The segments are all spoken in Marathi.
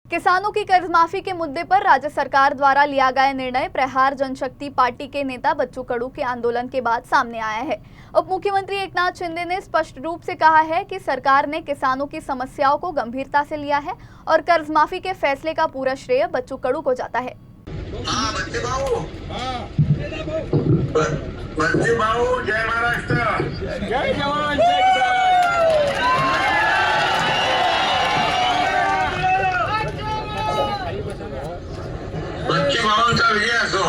किसानों की कर्ज माफी के मुद्दे पर राज्य सरकार द्वारा लिया गया निर्णय प्रहार जनशक्ति पार्टी के नेता बच्चू कडू के आंदोलन के बाद सामने आया है। उप मुख्यमंत्री एकनाथ शिंदे ने स्पष्ट रूप से कहा है कि सरकार ने किसानों की समस्याओं को गंभीरता से लिया है और कर्ज माफी के फैसले का पूरा श्रेय बच्चू कडू को जाता है। बच्चे भाऊ, जय महाराष्ट्र, जय जवान जय किसान। बच्चे भाऊंचा विजय असो।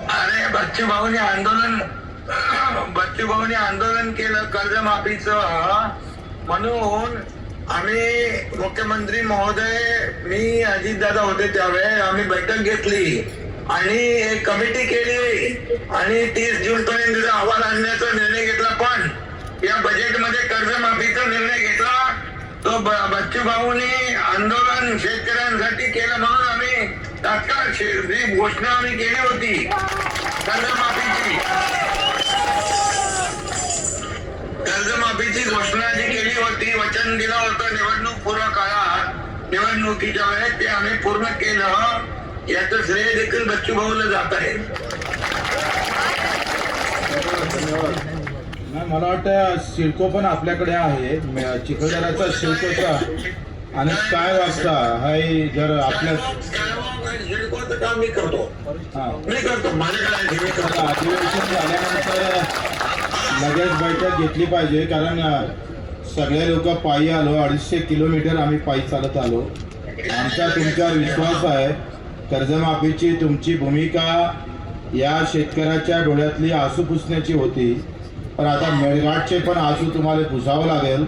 अरे बच्चे भाऊने आंदोलन केलं कर्जमाफीचं, म्हणून आम्ही मुख्यमंत्री महोदय, मी अजितदादा होते त्यावेळेस आम्ही बैठक घेतली आणि एक कमिटी केली आणि 30 जून पर्यंत अहवाल आणण्याचा निर्णय घेतला। पण या बजेटमध्ये कर्जमाफीचा निर्णय घेतला तो बच्चू भाऊने आंदोलन शेतकऱ्यांसाठी केलं, म्हणून आम्ही तात्काळ घोषणा आम्ही केली होती कर्जमाफीची घोषणा जी केली होती, वचन दिलं होतं निवडणूक पूर्व काळात, निवडणुकीच्या वेळेस ते आम्ही पूर्ण केलं। याचं श्रेय देखील बच्चू भाऊला जात आहे। मला वाटतं सिडको पण आपल्याकडे आहे, चिखलदऱ्याचा सिडकोचा आणि काय वाजता हाय जर आपल्या सिडकोचं काम मी करतो माझ्याकडे अधिवेशन झाल्यानंतर लगेच बैठक घेतली पाहिजे, कारण सगळे लोक पायी आलो, 250 किलोमीटर आम्ही पायी चालत आलो। आमचा तुमच्यावर विश्वास आहे, कर्जमाफीची तुमची भूमिका या शेतकऱ्याच्या डोळ्यातली आसू पुसण्याची होती, पण आता मेळघाटचे पण आसू तुम्हाला पुसावं लागेल।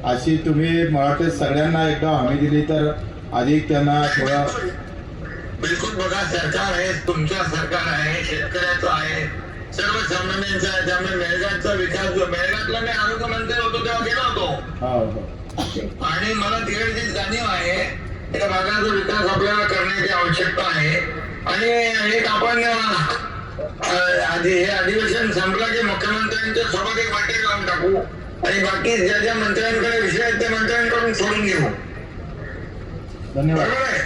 अशी तुम्ही मराठी सगळ्यांना एकदा हमी दिली तर अधिक त्यांना थोडा बिलकुल बघा, सरकार आहे, तुमचं सरकार आहे, शेतकऱ्याचं आहे, सर्वसामान्यांचा आहे, त्यामुळे मेळघाटचा विकास जो मेळघाटला मी आरोग्य मंत्री होतो तेव्हा गेलो होतो आणि मला तिकडची जाणीव आहे त्या भागाचा विकास आपल्याला करण्याची आवश्यकता आहे। आणि एक आपण हे अधिवेशन संपलं की मुख्यमंत्र्यांच्या सोबत एक बैठक लावून टाकू आणि बाकी ज्या ज्या मंत्र्यांकडे विषय आहेत त्या मंत्र्यांकडून सोडून घेऊ। धन्यवाद। बरोबर आहे?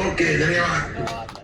ओके, धन्यवाद।